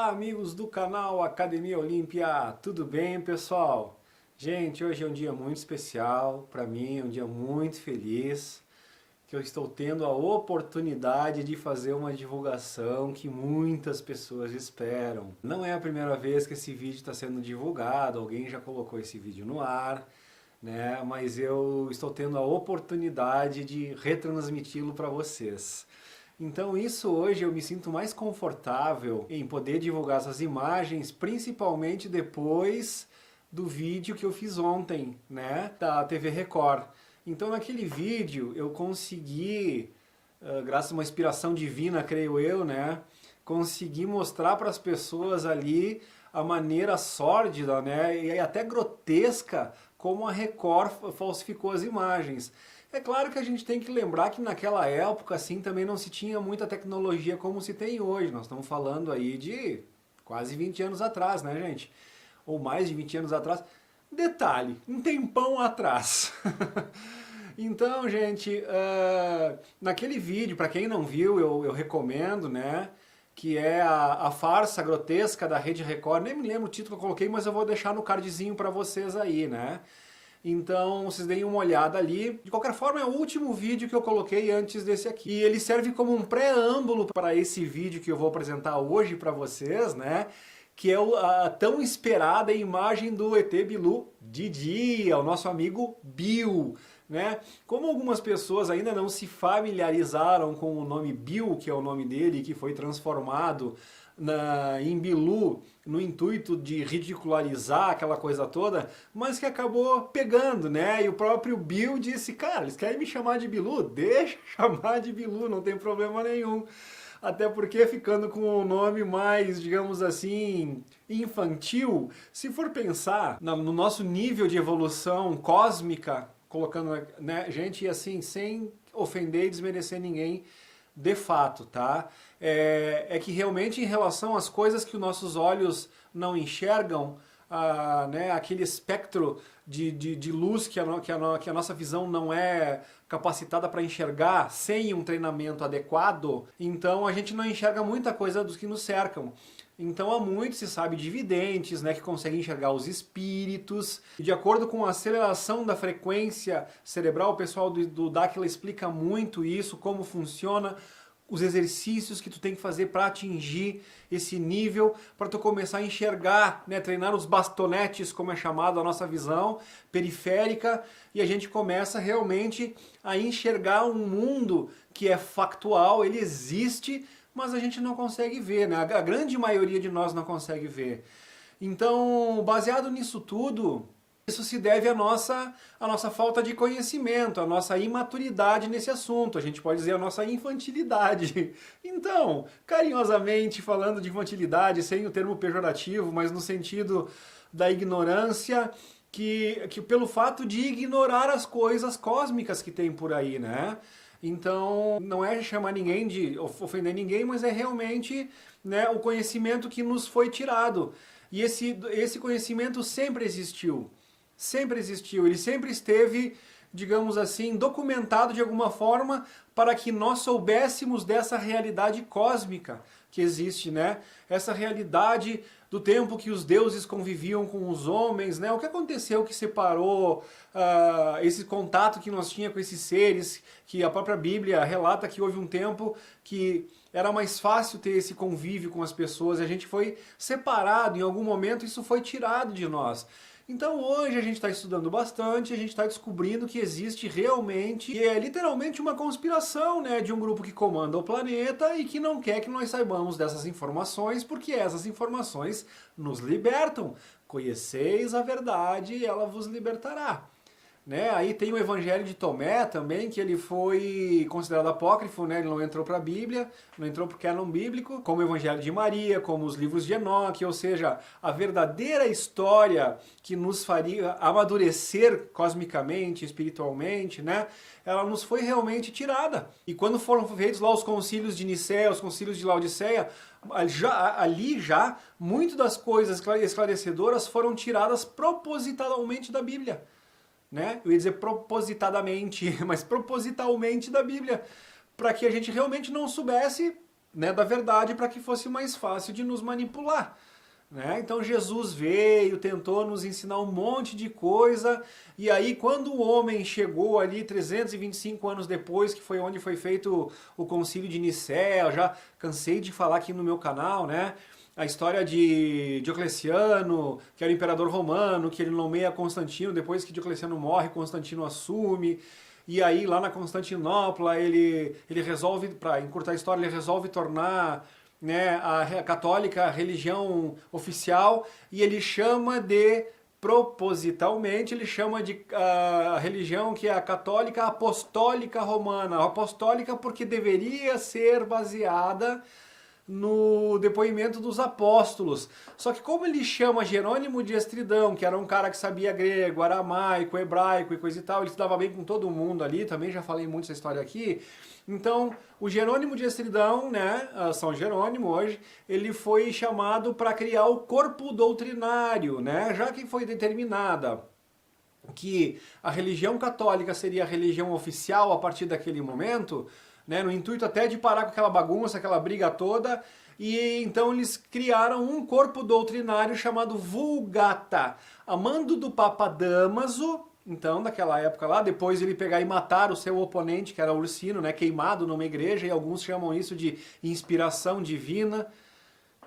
Olá, amigos do canal Academia Olímpia, tudo bem, pessoal? Gente, hoje é um dia muito especial para mim, um dia muito feliz, que eu estou tendo a oportunidade de fazer uma divulgação que muitas pessoas esperam. Não é a primeira vez que esse vídeo está sendo divulgado, alguém já colocou esse vídeo no ar, né? Mas eu estou tendo a oportunidade de retransmiti-lo para vocês. Então isso hoje eu me sinto mais confortável em poder divulgar essas imagens, principalmente depois do vídeo que eu fiz ontem, né, da TV Record. Então naquele vídeo eu consegui, graças a uma inspiração divina, creio eu, né, consegui mostrar para as pessoas ali a maneira sórdida, né, e até grotesca como a Record falsificou as imagens. É claro que a gente tem que lembrar que naquela época assim também não se tinha muita tecnologia como se tem hoje. Nós estamos falando aí de quase 20 anos atrás, né, gente? Ou mais de 20 anos atrás. Detalhe, um tempão atrás. Então, gente, naquele vídeo, para quem não viu, eu recomendo, né? Que é a farsa grotesca da Rede Record. Nem me lembro o título que eu coloquei, mas eu vou deixar no cardzinho para vocês aí, né? Então vocês deem uma olhada ali. De qualquer forma, é o último vídeo que eu coloquei antes desse aqui. E ele serve como um preâmbulo para esse vídeo que eu vou apresentar hoje para vocês, né? Que é a tão esperada imagem do ET Bilu de dia, o nosso amigo Bill, né? Como algumas pessoas ainda não se familiarizaram com o nome Bill, que é o nome dele, que foi transformado em Bilu, no intuito de ridicularizar aquela coisa toda, mas que acabou pegando, né? E o próprio Bill disse, cara, eles querem me chamar de Bilu? Deixa chamar de Bilu, não tem problema nenhum. Até porque ficando com o nome mais, digamos assim, infantil, se for pensar no nosso nível de evolução cósmica, colocando, né, gente, assim, sem ofender e desmerecer ninguém, de fato, tá? É que realmente em relação às coisas que os nossos olhos não enxergam, né, aquele espectro de luz que a nossa visão não é capacitada para enxergar sem um treinamento adequado, então a gente não enxerga muita coisa dos que nos cercam. Então há muito se sabe de videntes, né, que conseguem enxergar os espíritos. E de acordo com a aceleração da frequência cerebral, o pessoal do Dáquila explica muito isso, como funciona, os exercícios que tu tem que fazer para atingir esse nível, para tu começar a enxergar, né, treinar os bastonetes, como é chamado a nossa visão periférica, e a gente começa realmente a enxergar um mundo que é factual, ele existe, mas a gente não consegue ver, né? A grande maioria de nós não consegue ver. Então, baseado nisso tudo, isso se deve à nossa falta de conhecimento, à nossa imaturidade nesse assunto, a gente pode dizer a nossa infantilidade. Então, carinhosamente falando de infantilidade, sem o termo pejorativo, mas no sentido da ignorância, que pelo fato de ignorar as coisas cósmicas que tem por aí, né? Então, não é chamar ninguém de ofender ninguém, mas é realmente, né, o conhecimento que nos foi tirado. E esse conhecimento sempre existiu. Sempre existiu, ele sempre esteve, digamos assim, documentado de alguma forma para que nós soubéssemos dessa realidade cósmica que existe, né? Essa realidade do tempo que os deuses conviviam com os homens, né? O que aconteceu que separou esse contato que nós tínhamos com esses seres, que a própria Bíblia relata que houve um tempo que era mais fácil ter esse convívio com as pessoas, e a gente foi separado, em algum momento isso foi tirado de nós. Então hoje a gente está estudando bastante, a gente está descobrindo que existe realmente, que é literalmente uma conspiração, né, de um grupo que comanda o planeta e que não quer que nós saibamos dessas informações, porque essas informações nos libertam. Conheceis a verdade e ela vos libertará. Né? Aí tem o Evangelho de Tomé também, que ele foi considerado apócrifo, né? Ele não entrou para a Bíblia, não entrou para o cânon bíblico, como o Evangelho de Maria, como os livros de Enoque, ou seja, a verdadeira história que nos faria amadurecer cosmicamente, espiritualmente, né? Ela nos foi realmente tirada. E quando foram feitos lá os concílios de Nicéia, os concílios de Laodiceia, ali já, muito das coisas esclarecedoras foram tiradas propositalmente da Bíblia. Né? Eu ia dizer propositadamente, mas propositalmente da Bíblia, para que a gente realmente não soubesse né, da verdade para que fosse mais fácil de nos manipular. Né? Então Jesus veio, tentou nos ensinar um monte de coisa, e aí quando o homem chegou ali 325 anos depois, que foi onde foi feito o concílio de Nicéia, eu já cansei de falar aqui no meu canal, né? A história de Diocleciano, que era o imperador romano, que ele nomeia Constantino, depois que Diocleciano morre, Constantino assume, e aí lá na Constantinopla ele resolve, para encurtar a história, ele resolve tornar, né, a católica a religião oficial, e ele chama de, propositalmente, ele chama de a religião que é a católica apostólica romana. Apostólica porque deveria ser baseada no depoimento dos apóstolos. Só que como ele chama Jerônimo de Estridão, que era um cara que sabia grego, aramaico, hebraico e coisa e tal, ele estudava bem com todo mundo ali, também já falei muito essa história aqui. Então, o Jerônimo de Estridão, né, São Jerônimo hoje, ele foi chamado para criar o corpo doutrinário, né, já que foi determinada que a religião católica seria a religião oficial a partir daquele momento, né, no intuito até de parar com aquela bagunça, aquela briga toda, e então eles criaram um corpo doutrinário chamado Vulgata, a mando do Papa Damaso, então, naquela época lá, depois ele pegar e matar o seu oponente, que era Ursino, né, queimado numa igreja, e alguns chamam isso de inspiração divina.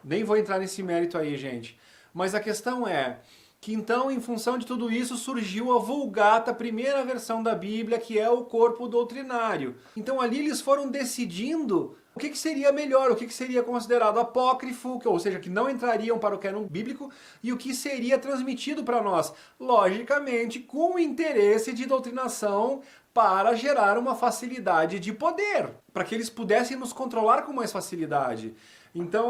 Nem vou entrar nesse mérito aí, gente. Mas a questão é que então, em função de tudo isso, surgiu a Vulgata, a primeira versão da Bíblia, que é o corpo doutrinário. Então ali eles foram decidindo o que seria melhor, o que seria considerado apócrifo, ou seja, que não entrariam para o cânon bíblico, e o que seria transmitido para nós. Logicamente, com o interesse de doutrinação para gerar uma facilidade de poder, para que eles pudessem nos controlar com mais facilidade. Então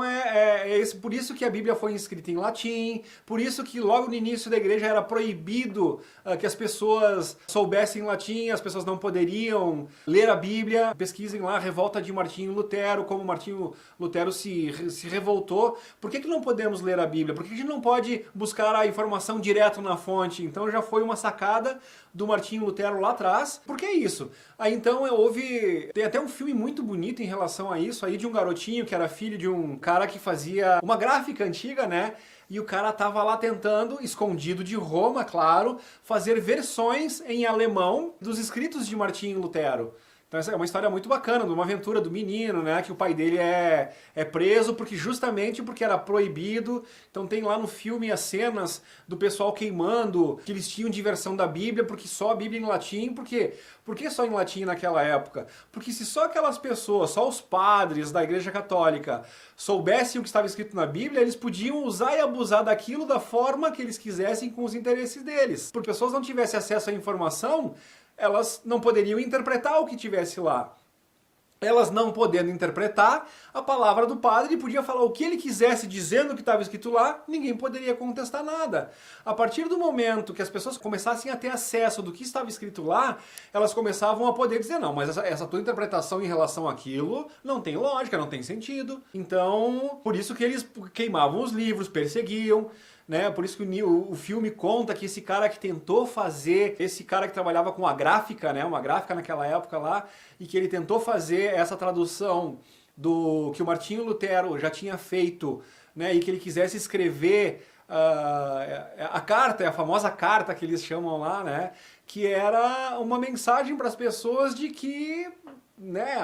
por isso que a Bíblia foi escrita em latim, por isso que logo no início da igreja era proibido que as pessoas soubessem latim, as pessoas não poderiam ler a Bíblia. Pesquisem lá a revolta de Martinho Lutero, como Martinho Lutero se revoltou. Por que não podemos ler a Bíblia? Por que a gente não pode buscar a informação direto na fonte? Então já foi uma sacada do Martinho Lutero lá atrás. Por que isso? Aí então tem até um filme muito bonito em relação a isso, aí de um garotinho que era filho de um cara que fazia uma gráfica antiga, né? E o cara tava lá tentando, escondido de Roma, claro, fazer versões em alemão dos escritos de Martinho Lutero. Então essa é uma história muito bacana, de uma aventura do menino, né, que o pai dele é preso justamente porque era proibido. Então tem lá no filme as cenas do pessoal queimando, que eles tinham de versão da Bíblia, porque só a Bíblia em latim. Por quê? Por que só em latim naquela época? Porque se só aquelas pessoas, só os padres da Igreja Católica, soubessem o que estava escrito na Bíblia, eles podiam usar e abusar daquilo da forma que eles quisessem com os interesses deles. Por pessoas não tivessem acesso à informação, elas não poderiam interpretar o que tivesse lá. Elas não podendo interpretar a palavra do padre, ele podia falar o que ele quisesse dizendo o que estava escrito lá, ninguém poderia contestar nada. A partir do momento que as pessoas começassem a ter acesso do que estava escrito lá, elas começavam a poder dizer, não, mas essa tua interpretação em relação àquilo não tem lógica, não tem sentido. Então, por isso que eles queimavam os livros, perseguiam, né? Por isso que o filme conta que esse cara que tentou fazer, esse cara que trabalhava com a gráfica, né? Uma gráfica naquela época lá, e que ele tentou fazer essa tradução do que o Martinho Lutero já tinha feito, né? E que ele quisesse escrever a carta, a famosa carta que eles chamam lá, né? Que era uma mensagem para as pessoas de que, né,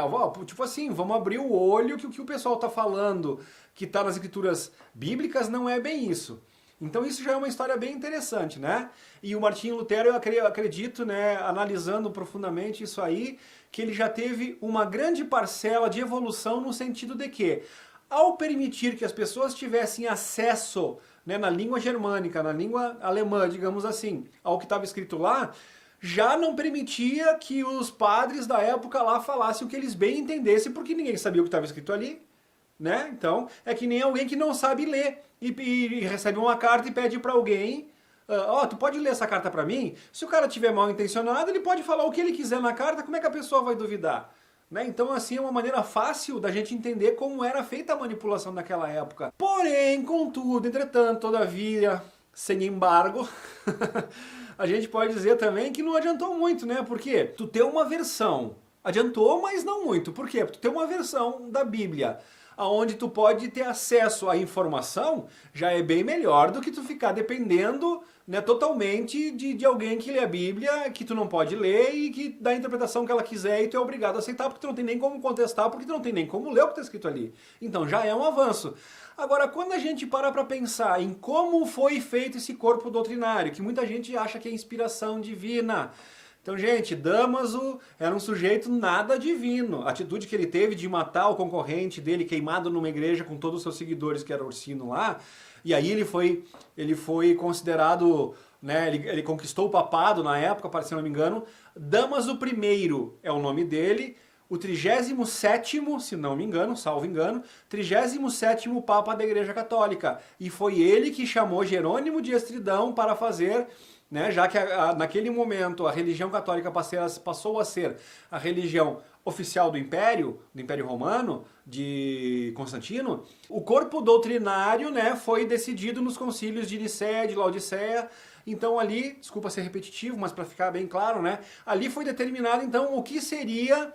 tipo assim, vamos abrir o olho que o que o pessoal está falando, que está nas escrituras bíblicas, não é bem isso. Então isso já é uma história bem interessante, né? E o Martinho Lutero, eu acredito, né, analisando profundamente isso aí, que ele já teve uma grande parcela de evolução no sentido de que, ao permitir que as pessoas tivessem acesso, né, na língua germânica, na língua alemã, digamos assim, ao que estava escrito lá, já não permitia que os padres da época lá falassem o que eles bem entendessem, porque ninguém sabia o que estava escrito ali. Né? Então, é que nem alguém que não sabe ler e recebe uma carta e pede para alguém, tu pode ler essa carta para mim? Se o cara tiver mal intencionado, ele pode falar o que ele quiser na carta, como é que a pessoa vai duvidar? Né? Então, assim, é uma maneira fácil da gente entender como era feita a manipulação naquela época. Porém, contudo, entretanto, todavia, sem embargo, a gente pode dizer também que não adiantou muito, né? Porque tu ter uma versão, adiantou, mas não muito. Por quê? Tu ter uma versão da Bíblia onde tu pode ter acesso à informação, já é bem melhor do que tu ficar dependendo, né, totalmente de alguém que lê a Bíblia, que tu não pode ler e que dá a interpretação que ela quiser e tu é obrigado a aceitar porque tu não tem nem como contestar, porque tu não tem nem como ler o que está escrito ali. Então já é um avanço. Agora, quando a gente para pensar em como foi feito esse corpo doutrinário, que muita gente acha que é inspiração divina. Então, gente, Damaso era um sujeito nada divino. A atitude que ele teve de matar o concorrente dele queimado numa igreja com todos os seus seguidores, que era Orsino lá, e aí ele foi considerado, né, ele conquistou o papado na época, se não me engano. Damaso I é o nome dele, o 37º, se não me engano, salvo engano, 37º Papa da Igreja Católica. E foi ele que chamou Jerônimo de Estridão para fazer, né, já que naquele momento a religião católica passou a ser a religião oficial do Império Romano, de Constantino, o corpo doutrinário, né, foi decidido nos concílios de Nicéia, de Laodiceia. Então ali, desculpa ser repetitivo, mas para ficar bem claro, né, ali foi determinado então o que seria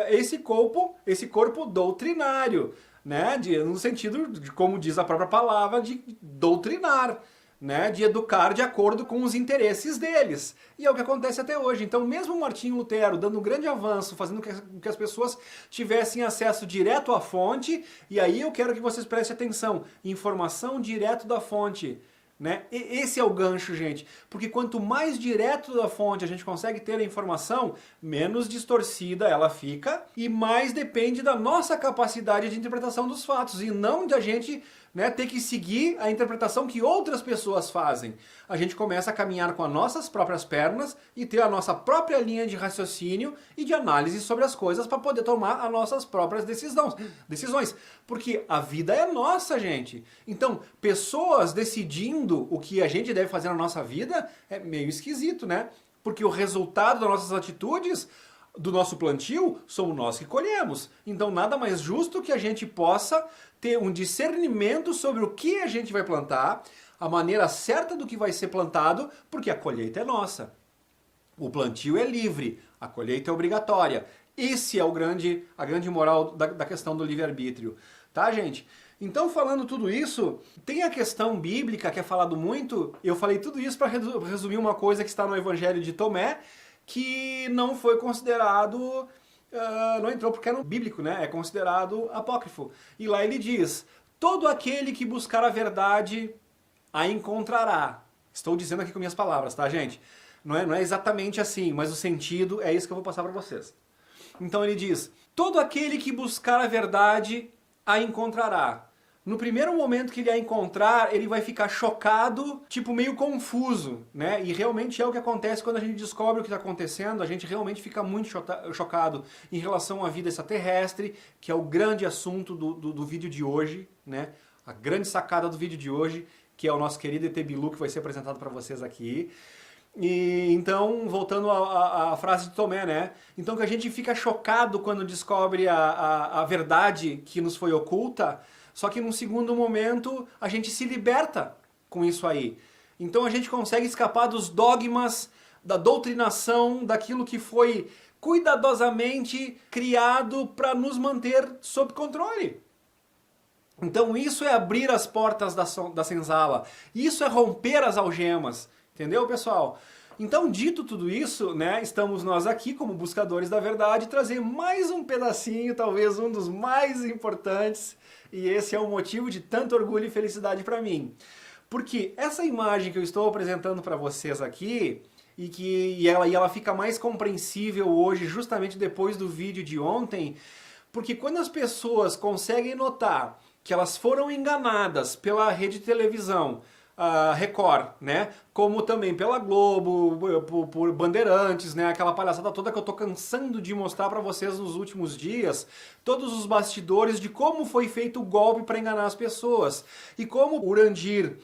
esse corpo doutrinário, né, no sentido de, como diz a própria palavra, de doutrinar, né, de educar de acordo com os interesses deles. E é o que acontece até hoje. Então, mesmo Martinho Lutero dando um grande avanço, fazendo com que as pessoas tivessem acesso direto à fonte, e aí eu quero que vocês prestem atenção, informação direto da fonte. Né? Esse é o gancho, gente, porque quanto mais direto da fonte a gente consegue ter a informação, menos distorcida ela fica e mais depende da nossa capacidade de interpretação dos fatos e não da gente, né, ter que seguir a interpretação que outras pessoas fazem. A gente começa a caminhar com as nossas próprias pernas e ter a nossa própria linha de raciocínio e de análise sobre as coisas para poder tomar as nossas próprias decisões. Porque a vida é nossa, gente. Então, pessoas decidindo o que a gente deve fazer na nossa vida é meio esquisito, né? Porque o resultado das nossas atitudes, do nosso plantio, somos nós que colhemos. Então, nada mais justo que a gente possa ter um discernimento sobre o que a gente vai plantar, a maneira certa do que vai ser plantado, porque a colheita é nossa. O plantio é livre, a colheita é obrigatória. Esse é a grande moral da questão do livre-arbítrio. Tá, gente? Então, falando tudo isso, tem a questão bíblica que é falado muito. Eu falei tudo isso para resumir uma coisa que está no Evangelho de Tomé, que não foi considerado, não entrou porque era bíblico, né? É considerado apócrifo. E lá ele diz, todo aquele que buscar a verdade a encontrará. Estou dizendo aqui com minhas palavras, tá, gente? Não é exatamente assim, mas o sentido é isso que eu vou passar para vocês. Então ele diz, todo aquele que buscar a verdade a encontrará. No primeiro momento que ele a encontrar, ele vai ficar chocado, tipo meio confuso, né? E realmente é o que acontece quando a gente descobre o que está acontecendo, a gente realmente fica muito chocado em relação à vida extraterrestre, que é o grande assunto do vídeo de hoje, né? A grande sacada do vídeo de hoje, que é o nosso querido ET Bilu, que vai ser apresentado para vocês aqui. E então, voltando à frase de Tomé, né? Então que a gente fica chocado quando descobre a verdade que nos foi oculta, só que num segundo momento a gente se liberta com isso aí. Então a gente consegue escapar dos dogmas, da doutrinação, daquilo que foi cuidadosamente criado para nos manter sob controle. Então isso é abrir as portas da senzala, isso é romper as algemas. Entendeu, pessoal? Então, dito tudo isso, né, estamos nós aqui como buscadores da verdade, trazer mais um pedacinho, talvez um dos mais importantes, e esse é o motivo de tanto orgulho e felicidade para mim. Porque essa imagem que eu estou apresentando para vocês aqui, e ela fica mais compreensível hoje, justamente depois do vídeo de ontem, porque quando as pessoas conseguem notar que elas foram enganadas pela rede de televisão, Record, né? Como também pela Globo, por Bandeirantes, né? Aquela palhaçada toda que eu tô cansando de mostrar para vocês nos últimos dias, todos os bastidores de como foi feito o golpe para enganar as pessoas e como o Urandir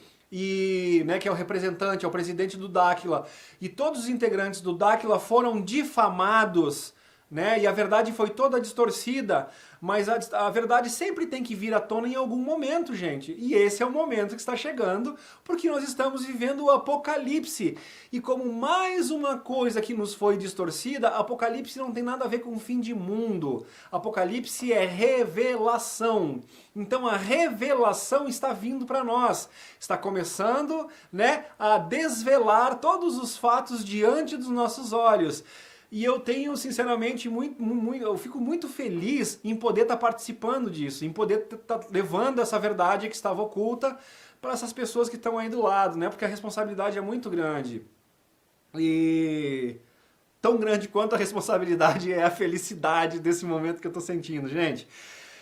né, que é o representante, é o presidente do Dáquila, e todos os integrantes do Dáquila foram difamados, né? E a verdade foi toda distorcida, mas a verdade sempre tem que vir à tona em algum momento, gente. E esse é o momento que está chegando, porque nós estamos vivendo o Apocalipse. E como mais uma coisa que nos foi distorcida, Apocalipse não tem nada a ver com o fim de mundo. Apocalipse é revelação. Então a revelação está vindo para nós. Está começando, né, a desvelar todos os fatos diante dos nossos olhos. E eu tenho, sinceramente, eu fico muito feliz em poder estar participando disso, em poder estar levando essa verdade que estava oculta para essas pessoas que estão aí do lado, né? Porque a responsabilidade é muito grande. E tão grande quanto a responsabilidade é a felicidade desse momento que eu estou sentindo, gente.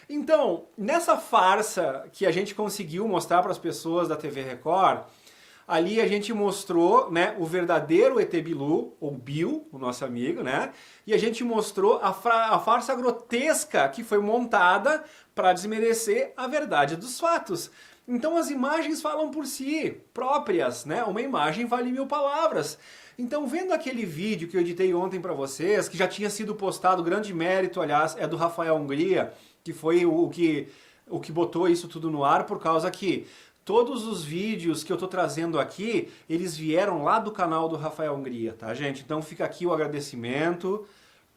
Então, nessa farsa que a gente conseguiu mostrar para as pessoas da TV Record, ali a gente mostrou, né, o verdadeiro ET Bilu, ou Bill, o nosso amigo, né? E a gente mostrou a farsa grotesca que foi montada para desmerecer a verdade dos fatos. Então as imagens falam por si, próprias, né? Uma imagem vale 1000 palavras. Então, vendo aquele vídeo que eu editei ontem para vocês, que já tinha sido postado, grande mérito, aliás, é do Rafael Hungria, que foi o que botou isso tudo no ar, por causa que todos os vídeos que eu tô trazendo aqui, eles vieram lá do canal do Rafael Hungria, tá, gente? Então fica aqui o agradecimento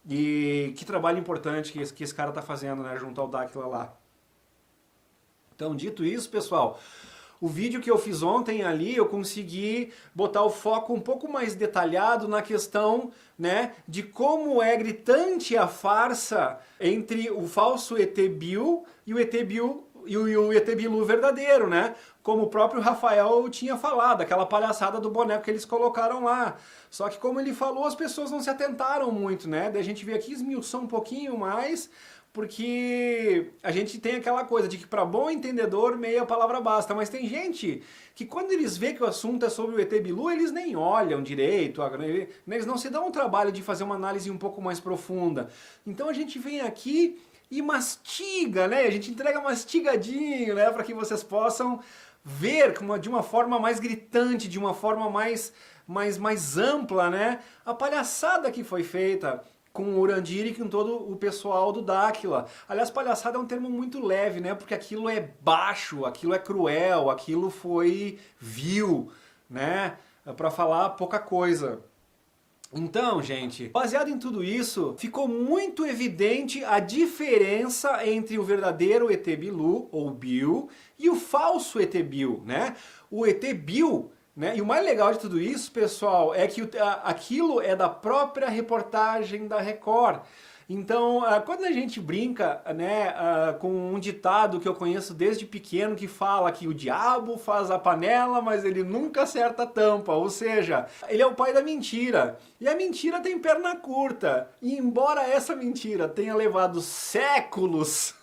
e que trabalho importante que esse cara tá fazendo, né, junto ao Dáquila lá. Então, dito isso, pessoal, o vídeo que eu fiz ontem ali, eu consegui botar o foco um pouco mais detalhado na questão, né, de como é gritante a farsa entre o falso ET Bill e o ET Bill e o ET Bilu verdadeiro, né? Como o próprio Rafael tinha falado, aquela palhaçada do boneco que eles colocaram lá. Só que como ele falou, as pessoas não se atentaram muito, né? Daí a gente vê aqui, esmiuçou um pouquinho mais, porque a gente tem aquela coisa de que para bom entendedor meia palavra basta, mas tem gente que quando eles veem que o assunto é sobre o ET Bilu, eles nem olham direito, eles não se dão o trabalho de fazer uma análise um pouco mais profunda. Então a gente vem aqui e mastiga, né? A gente entrega mastigadinho, né? Para que vocês possam ver de uma forma mais gritante, de uma forma mais ampla, né? A palhaçada que foi feita com o Urandiri e com todo o pessoal do Dáquila. Aliás, palhaçada é um termo muito leve, né? Porque aquilo é baixo, aquilo é cruel, aquilo foi vil, né? Para falar pouca coisa. Então, gente, baseado em tudo isso, ficou muito evidente a diferença entre o verdadeiro ET Bilu, ou Bill, e o falso ET Bill, né? O ET Bill, né? E o mais legal de tudo isso, pessoal, é que aquilo é da própria reportagem da Record. Então, quando a gente brinca, né, com um ditado que eu conheço desde pequeno que fala que o diabo faz a panela, mas ele nunca acerta a tampa, ou seja, ele é o pai da mentira. E a mentira tem perna curta. E embora essa mentira tenha levado séculos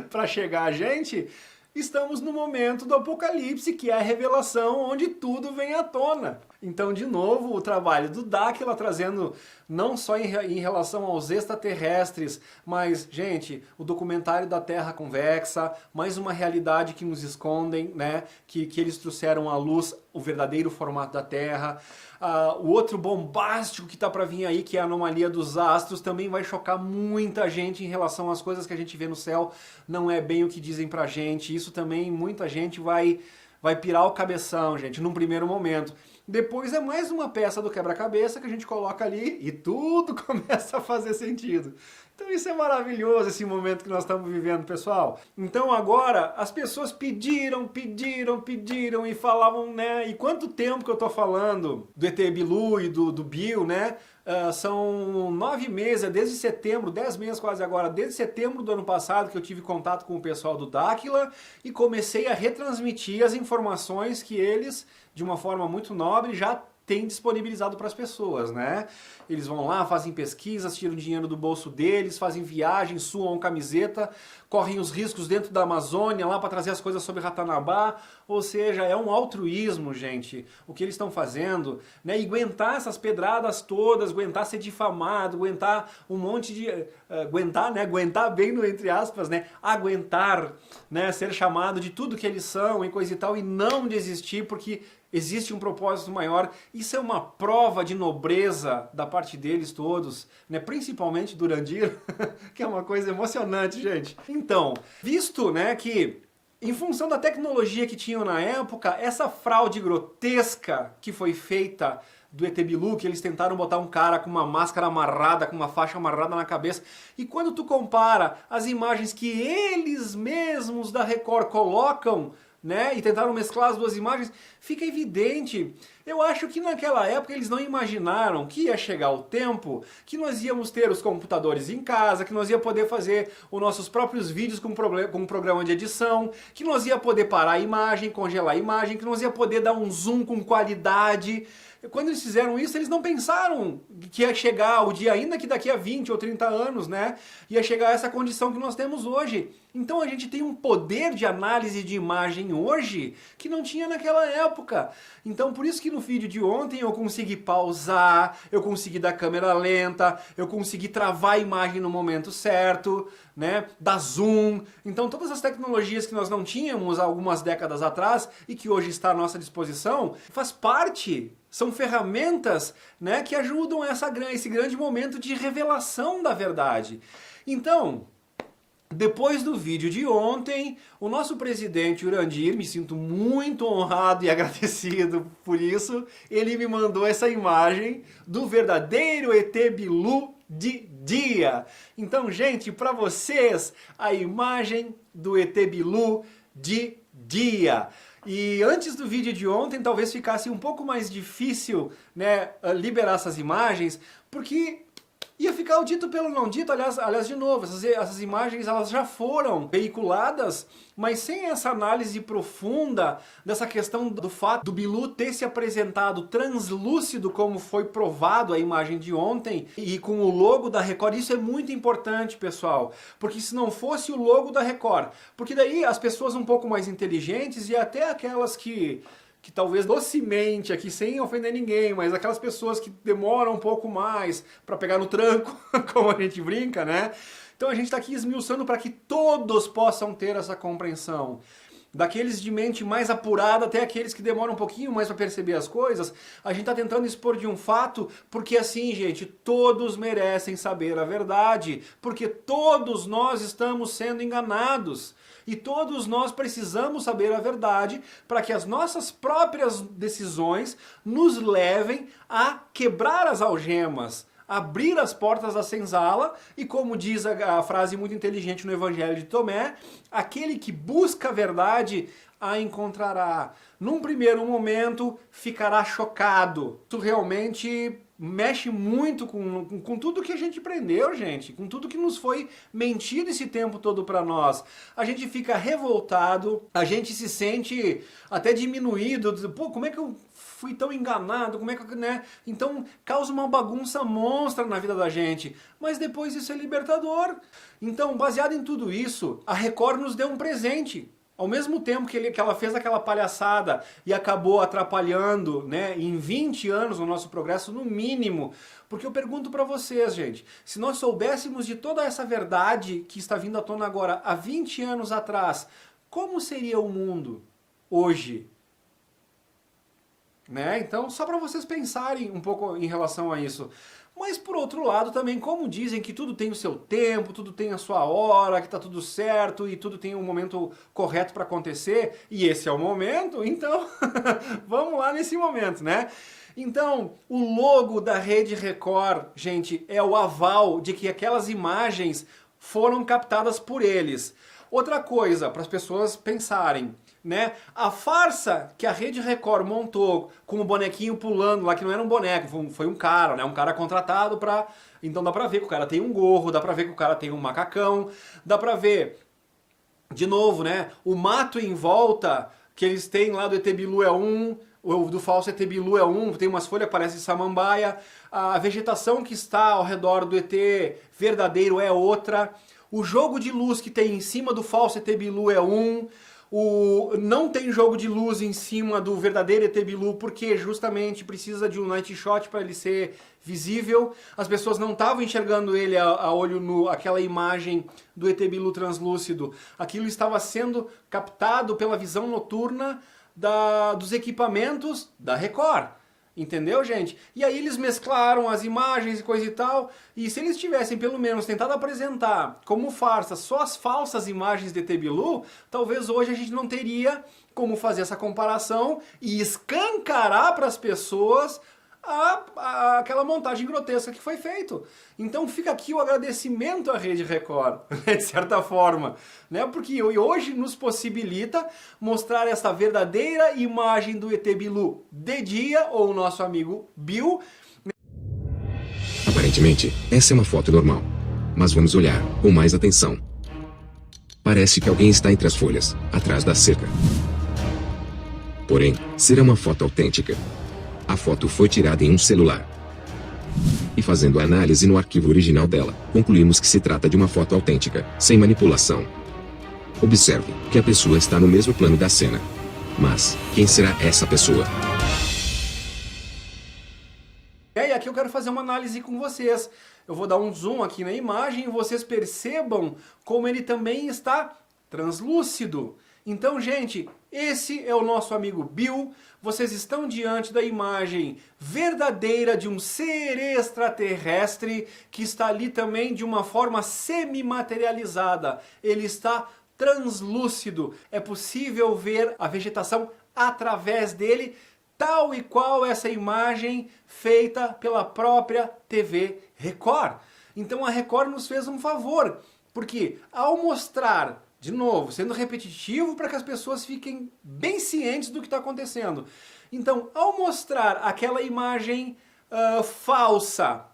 para chegar a gente, estamos no momento do Apocalipse, que é a revelação onde tudo vem à tona. Então, de novo, o trabalho do Dáquila trazendo não só em relação aos extraterrestres, mas, gente, o documentário da Terra Convexa, mais uma realidade que nos escondem, né? Que eles trouxeram à luz o verdadeiro formato da Terra. O outro bombástico que está para vir aí, que é a anomalia dos astros, também vai chocar muita gente em relação às coisas que a gente vê no céu. Não é bem o que dizem pra gente. Isso também, muita gente vai pirar o cabeção, gente, num primeiro momento. Depois é mais uma peça do quebra-cabeça que a gente coloca ali e tudo começa a fazer sentido. Então isso é maravilhoso, esse momento que nós estamos vivendo, pessoal. Então agora as pessoas pediram e falavam, né? E quanto tempo que eu tô falando do ET Bilu e do Bill, né? São 9 meses, desde setembro, 10 meses quase agora, desde setembro do ano passado que eu tive contato com o pessoal do Dáquila e comecei a retransmitir as informações que eles, de uma forma muito nobre, já têm disponibilizado para as pessoas, né? Eles vão lá, fazem pesquisas, tiram dinheiro do bolso deles, fazem viagens, suam camiseta, correm os riscos dentro da Amazônia lá para trazer as coisas sobre Ratanabá, ou seja, é um altruísmo, gente, o que eles estão fazendo, né? E aguentar essas pedradas todas, aguentar ser difamado, aguentar um monte de... aguentar, né? Aguentar bem no entre aspas, né? Aguentar, né? Ser chamado de tudo que eles são e coisa e tal, e não desistir, porque existe um propósito maior. Isso é uma prova de nobreza da parte deles todos, né? Principalmente do Urandir, que é uma coisa emocionante, gente. Então, visto, né, que em função da tecnologia que tinham na época, essa fraude grotesca que foi feita do ET Bilu, que eles tentaram botar um cara com uma máscara amarrada, com uma faixa amarrada na cabeça, e quando tu compara as imagens que eles mesmos da Record colocam, né, e tentaram mesclar as duas imagens, fica evidente. Eu acho que naquela época eles não imaginaram que ia chegar o tempo que nós íamos ter os computadores em casa, que nós ia poder fazer os nossos próprios vídeos com um programa de edição, que nós ia poder parar a imagem, congelar a imagem, que nós ia poder dar um zoom com qualidade. Quando eles fizeram isso, eles não pensaram que ia chegar o dia, ainda que daqui a 20 ou 30 anos, né, ia chegar a essa condição que nós temos hoje. Então a gente tem um poder de análise de imagem hoje que não tinha naquela época. Então por isso que no vídeo de ontem eu consegui pausar, eu consegui dar câmera lenta, eu consegui travar a imagem no momento certo, né, dar zoom. Então todas as tecnologias que nós não tínhamos há algumas décadas atrás e que hoje está à nossa disposição, faz parte, são ferramentas, né, que ajudam esse grande momento de revelação da verdade. Então, depois do vídeo de ontem, o nosso presidente Urandir, me sinto muito honrado e agradecido por isso, ele me mandou essa imagem do verdadeiro ET Bilu de dia. Então, gente, para vocês, a imagem do ET Bilu de dia. E antes do vídeo de ontem, talvez ficasse um pouco mais difícil, né, liberar essas imagens, porque ia ficar o dito pelo não dito. Aliás, de novo, essas imagens elas já foram veiculadas, mas sem essa análise profunda dessa questão do fato do Bilu ter se apresentado translúcido, como foi provado a imagem de ontem, e com o logo da Record. Isso é muito importante, pessoal, porque se não fosse o logo da Record, porque daí as pessoas um pouco mais inteligentes e até aquelas que talvez docemente aqui, sem ofender ninguém, mas aquelas pessoas que demoram um pouco mais para pegar no tranco, como a gente brinca, né? Então a gente está aqui esmiuçando para que todos possam ter essa compreensão. Daqueles de mente mais apurada até aqueles que demoram um pouquinho mais para perceber as coisas, a gente está tentando expor de um fato, porque assim, gente, todos merecem saber a verdade, porque todos nós estamos sendo enganados. E todos nós precisamos saber a verdade para que as nossas próprias decisões nos levem a quebrar as algemas, abrir as portas da senzala e, como diz a frase muito inteligente no Evangelho de Tomé, aquele que busca a verdade a encontrará. Num primeiro momento ficará chocado. Isso realmente mexe muito com tudo que a gente aprendeu, gente, com tudo que nos foi mentido esse tempo todo para nós. A gente fica revoltado, a gente se sente até diminuído. Pô, como é que eu fui tão enganado? Como é que, né? Então causa uma bagunça monstra na vida da gente. Mas depois isso é libertador. Então, baseado em tudo isso, a Record nos deu um presente. Ao mesmo tempo que ela fez aquela palhaçada e acabou atrapalhando, né, em 20 anos o nosso progresso, no mínimo. Porque eu pergunto para vocês, gente, se nós soubéssemos de toda essa verdade que está vindo à tona agora, há 20 anos atrás, como seria o mundo hoje? Né? Então, só para vocês pensarem um pouco em relação a isso. Mas por outro lado também, como dizem que tudo tem o seu tempo, tudo tem a sua hora, que tá tudo certo e tudo tem um momento correto para acontecer, e esse é o momento, então vamos lá nesse momento, né? Então, o logo da Rede Record, gente, é o aval de que aquelas imagens foram captadas por eles. Outra coisa, para as pessoas pensarem, né? A farsa que a Rede Record montou com o bonequinho pulando lá, que não era um boneco, foi um cara, né? Um cara contratado pra... Então dá pra ver que o cara tem um gorro, dá pra ver que o cara tem um macacão, dá pra ver, de novo, né? O mato em volta que eles têm lá do ET Bilu é um, o do falso ET Bilu é um, tem umas folhas que parecem samambaia, a vegetação que está ao redor do ET verdadeiro é outra, o jogo de luz que tem em cima do falso ET Bilu é um, não tem jogo de luz em cima do verdadeiro ET Bilu porque justamente precisa de um night shot para ele ser visível. As pessoas não estavam enxergando ele a olho nu, aquela imagem do ET Bilu translúcido. Aquilo estava sendo captado pela visão noturna dos equipamentos da Record. Entendeu, gente? E aí eles mesclaram as imagens e coisa e tal, e se eles tivessem pelo menos tentado apresentar como farsa só as falsas imagens de ET Bilu, talvez hoje a gente não teria como fazer essa comparação e escancarar para as pessoas aquela montagem grotesca que foi feito. Então fica aqui o agradecimento à Rede Record, de certa forma, né? Porque hoje nos possibilita mostrar essa verdadeira imagem do ET Bilu de dia, ou o nosso amigo Bill. Aparentemente, essa é uma foto normal. Mas vamos olhar com mais atenção. Parece que alguém está entre as folhas, atrás da cerca. Porém, será uma foto autêntica. A foto foi tirada em um celular. E fazendo a análise no arquivo original dela, concluímos que se trata de uma foto autêntica, sem manipulação. Observe que a pessoa está no mesmo plano da cena. Mas, quem será essa pessoa? E aqui eu quero fazer uma análise com vocês. Eu vou dar um zoom aqui na imagem e vocês percebam como ele também está translúcido. Então, gente, esse é o nosso amigo Bill. Vocês estão diante da imagem verdadeira de um ser extraterrestre que está ali também de uma forma semi-materializada. Ele está translúcido. É possível ver a vegetação através dele, tal e qual essa imagem feita pela própria TV Record. Então a Record nos fez um favor, porque ao mostrar, de novo, sendo repetitivo para que as pessoas fiquem bem cientes do que está acontecendo. Então, ao mostrar aquela imagem falsa,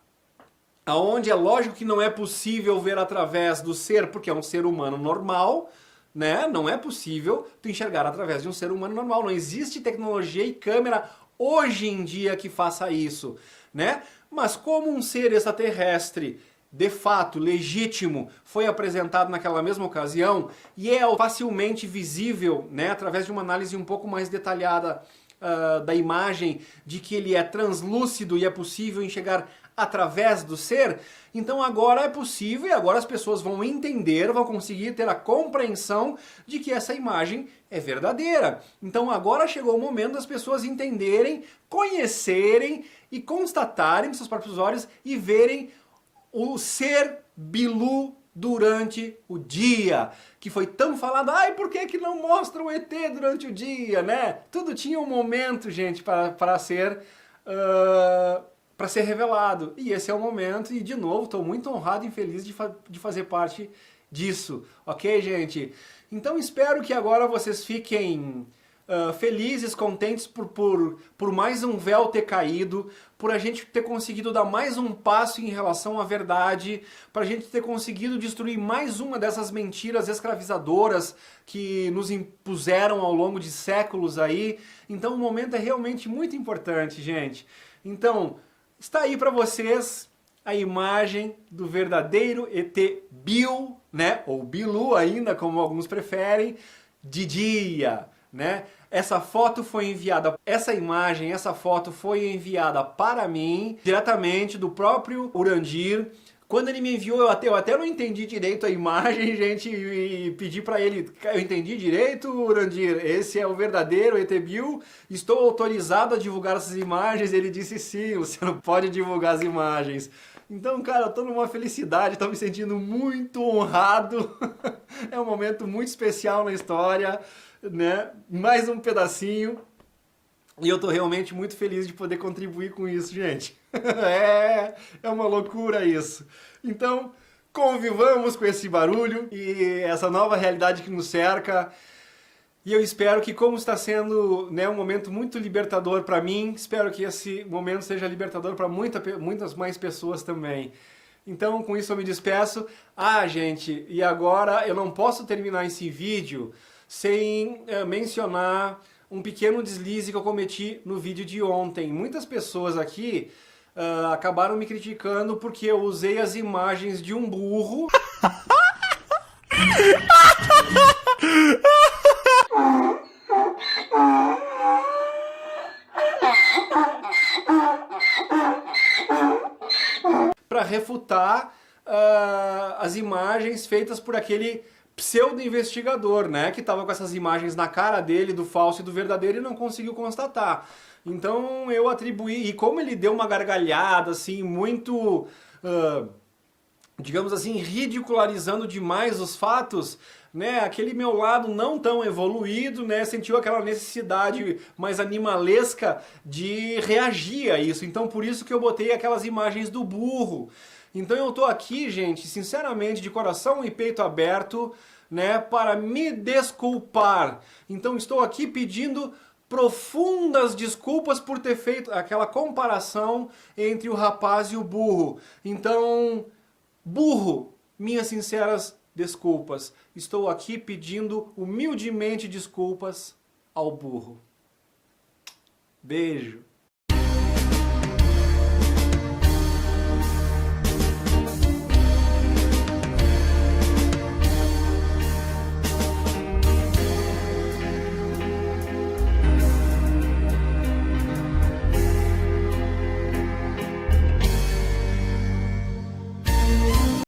aonde é lógico que não é possível ver através do ser, porque é um ser humano normal, né? Não é possível tu enxergar através de um ser humano normal. Não existe tecnologia e câmera hoje em dia que faça isso, né? Mas como um ser extraterrestre de fato, legítimo, foi apresentado naquela mesma ocasião e é facilmente visível, né, através de uma análise um pouco mais detalhada da imagem, de que ele é translúcido e é possível enxergar através do ser, então agora é possível e agora as pessoas vão entender, vão conseguir ter a compreensão de que essa imagem é verdadeira. Então agora chegou o momento das pessoas entenderem, conhecerem e constatarem com seus próprios olhos e verem o ser Bilu durante o dia, que foi tão falado, ai, por que não mostra o ET durante o dia, né? Tudo tinha um momento, gente, para ser revelado. E esse é o momento, e de novo, estou muito honrado e feliz de fazer parte disso, ok, gente? Então espero que agora vocês fiquem felizes, contentes por mais um véu ter caído, por a gente ter conseguido dar mais um passo em relação à verdade, para a gente ter conseguido destruir mais uma dessas mentiras escravizadoras que nos impuseram ao longo de séculos aí. Então o momento é realmente muito importante, gente. Então, está aí para vocês a imagem do verdadeiro ET Bill, né? Ou Bilu ainda, como alguns preferem, de dia, né? Essa foto foi enviada, essa imagem, essa foto foi enviada para mim, diretamente do próprio Urandir. Quando ele me enviou, eu até não entendi direito a imagem, gente, e pedi para ele, eu entendi direito, Urandir, esse é o verdadeiro ET Bill, estou autorizado a divulgar essas imagens? Ele disse sim, você não pode divulgar as imagens. Então, cara, eu tô numa felicidade, tô me sentindo muito honrado, é um momento muito especial na história, né? Mais um pedacinho, e eu tô realmente muito feliz de poder contribuir com isso, gente. É uma loucura isso. Então, convivamos com esse barulho e essa nova realidade que nos cerca. E eu espero que, como está sendo, né, um momento muito libertador para mim, espero que esse momento seja libertador para muitas mais pessoas também. Então, com isso eu me despeço. Ah, gente, e agora eu não posso terminar esse vídeo sem mencionar um pequeno deslize que eu cometi no vídeo de ontem. Muitas pessoas aqui acabaram me criticando porque eu usei as imagens de um burro para refutar as imagens feitas por aquele pseudo-investigador, né, que estava com essas imagens na cara dele, do falso e do verdadeiro, e não conseguiu constatar. Então eu atribuí, e como ele deu uma gargalhada, assim, muito, digamos assim, ridicularizando demais os fatos, né, aquele meu lado não tão evoluído, né, sentiu aquela necessidade mais animalesca de reagir a isso. Então por isso que eu botei aquelas imagens do burro. Então eu tô aqui, gente, sinceramente, de coração e peito aberto, né, para me desculpar. Então estou aqui pedindo profundas desculpas por ter feito aquela comparação entre o rapaz e o burro. Então, burro, minhas sinceras desculpas. Estou aqui pedindo humildemente desculpas ao burro. Beijo.